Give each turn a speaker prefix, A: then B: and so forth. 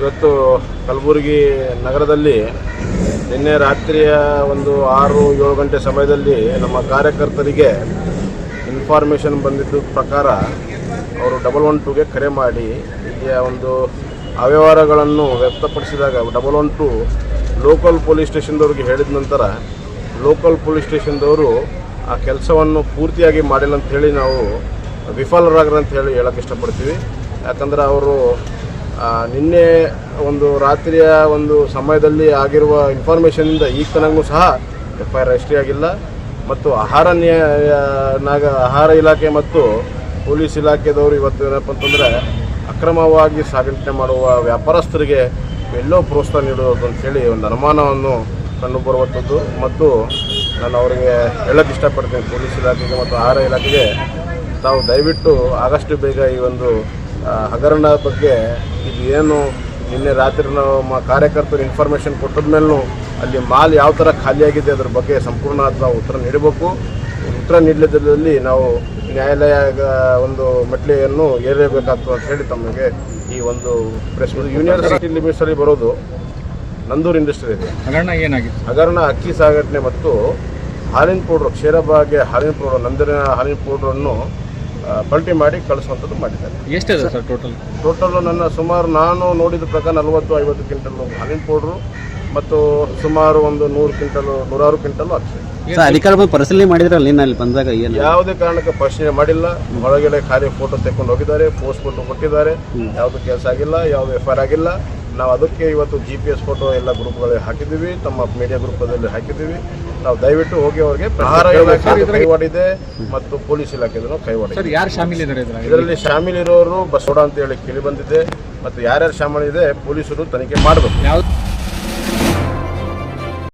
A: ಇವತ್ತು ಕಲಬುರಗಿ ನಗರದಲ್ಲಿ ನಿನ್ನೆ ರಾತ್ರಿಯ ಒಂದು 6-7 ಗಂಟೆ ಸಮಯದಲ್ಲಿ ನಮ್ಮ ಕಾರ್ಯಕರ್ತರಿಗೆ ಇನ್ಫಾರ್ಮೇಷನ್ ಬಂದಿದ್ದ ಪ್ರಕಾರ ಅವರು 112ಗೆ ಕರೆ ಮಾಡಿ ಇಲ್ಲಿಯ ಒಂದು ಅವ್ಯವಹಾರಗಳನ್ನು ವ್ಯಕ್ತಪಡಿಸಿದಾಗ 112 ಲೋಕಲ್ ಪೊಲೀಸ್ ಸ್ಟೇಷನ್ದವ್ರಿಗೆ ಹೇಳಿದ ನಂತರ ಲೋಕಲ್ ಪೊಲೀಸ್ ಸ್ಟೇಷನ್ದವರು ಆ ಕೆಲಸವನ್ನು ಪೂರ್ತಿಯಾಗಿ ಮಾಡಿಲ್ಲ ಅಂತ ಹೇಳಿ ನಾವು ವಿಫಲರಾಗ್ರ ಅಂತ ಹೇಳಿ ಹೇಳಕ್ಕೆ ಇಷ್ಟಪಡ್ತೀವಿ. ಯಾಕಂದರೆ ಅವರು ನಿನ್ನೆ ಒಂದು ರಾತ್ರಿಯ ಒಂದು ಸಮಯದಲ್ಲಿ ಆಗಿರುವ ಇನ್ಫಾರ್ಮೇಷನಿಂದ ಈಗ ತನಗೂ ಸಹ FIR ರಿಜಿಸ್ಟ್ರಿ ಆಗಿಲ್ಲ. ಮತ್ತು ಆಹಾರ ಇಲಾಖೆ ಮತ್ತು ಪೊಲೀಸ್ ಇಲಾಖೆದವರು ಇವತ್ತು ಏನಪ್ಪ ಅಂತಂದರೆ ಅಕ್ರಮವಾಗಿ ಸಾಗಾಣಿಕೆ ಮಾಡುವ ವ್ಯಾಪಾರಸ್ಥರಿಗೆ ಎಲ್ಲೋ ಪ್ರೋತ್ಸಾಹ ನೀಡೋದು ಅಂಥೇಳಿ ಒಂದು ಅನುಮಾನವನ್ನು ಕಂಡುಬರುವಂಥದ್ದು. ಮತ್ತು ನಾನು ಅವರಿಗೆ ಹೇಳೋಕ್ಕೆ ಇಷ್ಟಪಡ್ತೀನಿ, ಪೊಲೀಸ್ ಇಲಾಖೆಗೆ ಮತ್ತು ಆಹಾರ ಇಲಾಖೆಗೆ ತಾವು ದಯವಿಟ್ಟು ಆದಷ್ಟು ಬೇಗ ಈ ಒಂದು ಹಗರಣ ಬಗ್ಗೆ ಇದು ಏನು ನಿನ್ನೆ ರಾತ್ರಿ ನಾವು ಕಾರ್ಯಕರ್ತರು ಇನ್ಫಾರ್ಮೇಷನ್ ಕೊಟ್ಟದ ಮೇಲೂ ಅಲ್ಲಿ ಮಾಲ್ ಯಾವ ಥರ ಖಾಲಿಯಾಗಿದೆ ಅದರ ಬಗ್ಗೆ ಸಂಪೂರ್ಣ ನಾವು ಉತ್ತರ ನೀಡಬೇಕು. ಉತ್ತರ ನೀಡಲಿದ್ದಲ್ಲಿ ನಾವು ನ್ಯಾಯಾಲಯ ಒಂದು ಮೆಟ್ಲೆಯನ್ನು ಏರಬೇಕಾಗ್ತದೆ ಅಂತ ಹೇಳಿ ತಮಗೆ ಈ ಒಂದು ಪ್ರೆಸ್ ಯೂನಿವರ್ಸಿಟಿ ಲಿಮಿಟ್ಸಲ್ಲಿ ಬರೋದು ನಂದೂರು ಇಂಡಸ್ಟ್ರಿ ಇದೆ.
B: ಹಗರಣ ಏನಾಗಿದೆ?
A: ಹಗರಣ ಅಕ್ಕಿ ಸಾಗಣೆ ಮತ್ತು ಹಾಲಿನ ಪೌಡ್ರು ಕ್ಷೀರಭಾಗ್ಯ ಹಾಲಿನ ಪೌಡ್ರು ನಂದಿನ ಹಾಲಿನ ಪೌಡ್ರನ್ನು ಪಲ್ಟಿ ಮಾಡಿ ಕಳಿಸುವಂಥದ್ದು ಮಾಡಿದ್ದಾರೆ.
B: ಎಷ್ಟಿದೆ ಸರ್
A: ಟೋಟಲ್ ನನ್ನ ಸುಮಾರು ನಾನು ನೋಡಿದ ಪ್ರಕಾರ 40-50 ಕ್ವಿಂಟಲ್ ಹಾಲಿನ ಪೌಡ್ರು ಮತ್ತು ಸುಮಾರು ಒಂದು 100-106 ಕ್ವಿಂಟಲ್ ಆಗ್ತದೆ.
C: ಅಧಿಕಾರಿಗಳು ಪರಿಶೀಲನೆ ಮಾಡಿದ್ರಲ್ಲಿ ಅಲ್ಲಿ ಬಂದಾಗ
A: ಯಾವುದೇ ಕಾರಣಕ್ಕೆ ಪರಿಶೀಲನೆ ಮಾಡಿಲ್ಲ. ಹೊರಗಡೆ ಖಾಲಿ ಫೋಟೋ ತೆಕ್ಕೊಂಡು ಹೋಗಿದ್ದಾರೆ, ಪೋಸ್ಟ್ ಫೋಟೋ ಕೊಟ್ಟಿದ್ದಾರೆ. ಯಾವುದು ಕೆಲಸ ಆಗಿಲ್ಲ, ಯಾವುದು FIR ಆಗಿಲ್ಲ. ನಾವು ಅದಕ್ಕೆ ಇವತ್ತು GPS ಫೋಟೋ ಎಲ್ಲ ಗ್ರೂಪ್ಗಳಲ್ಲಿ ಹಾಕಿದ್ದೀವಿ, ತಮ್ಮ ಮೀಡಿಯಾ ಗ್ರೂಪಲ್ಲಿ ಹಾಕಿದ್ದೀವಿ. ನಾವು ದಯವಿಟ್ಟು ಹೋಗಿ ಅವರಿಗೆ ಆಹಾರ ಇಲಾಖೆ ಕೈವಾಡಿದೆ ಮತ್ತು ಪೊಲೀಸ್ ಇಲಾಖೆದೂ ಕೈವಾಡಿದೆ.
B: ಯಾರು ಶಾಮೀಲಿದ್ದಾರೆ
A: ಇದರಲ್ಲಿ ಶಾಮೀಲಿರೋರು ಬಸೋಡ ಅಂತ ಹೇಳಿ ಕೇಳಿ ಬಂದಿದೆ. ಮತ್ತು ಯಾರ್ಯಾರು ಶಾಮೀಲಿದೆ ಪೊಲೀಸರು ತನಿಖೆ ಮಾಡಬೇಕು.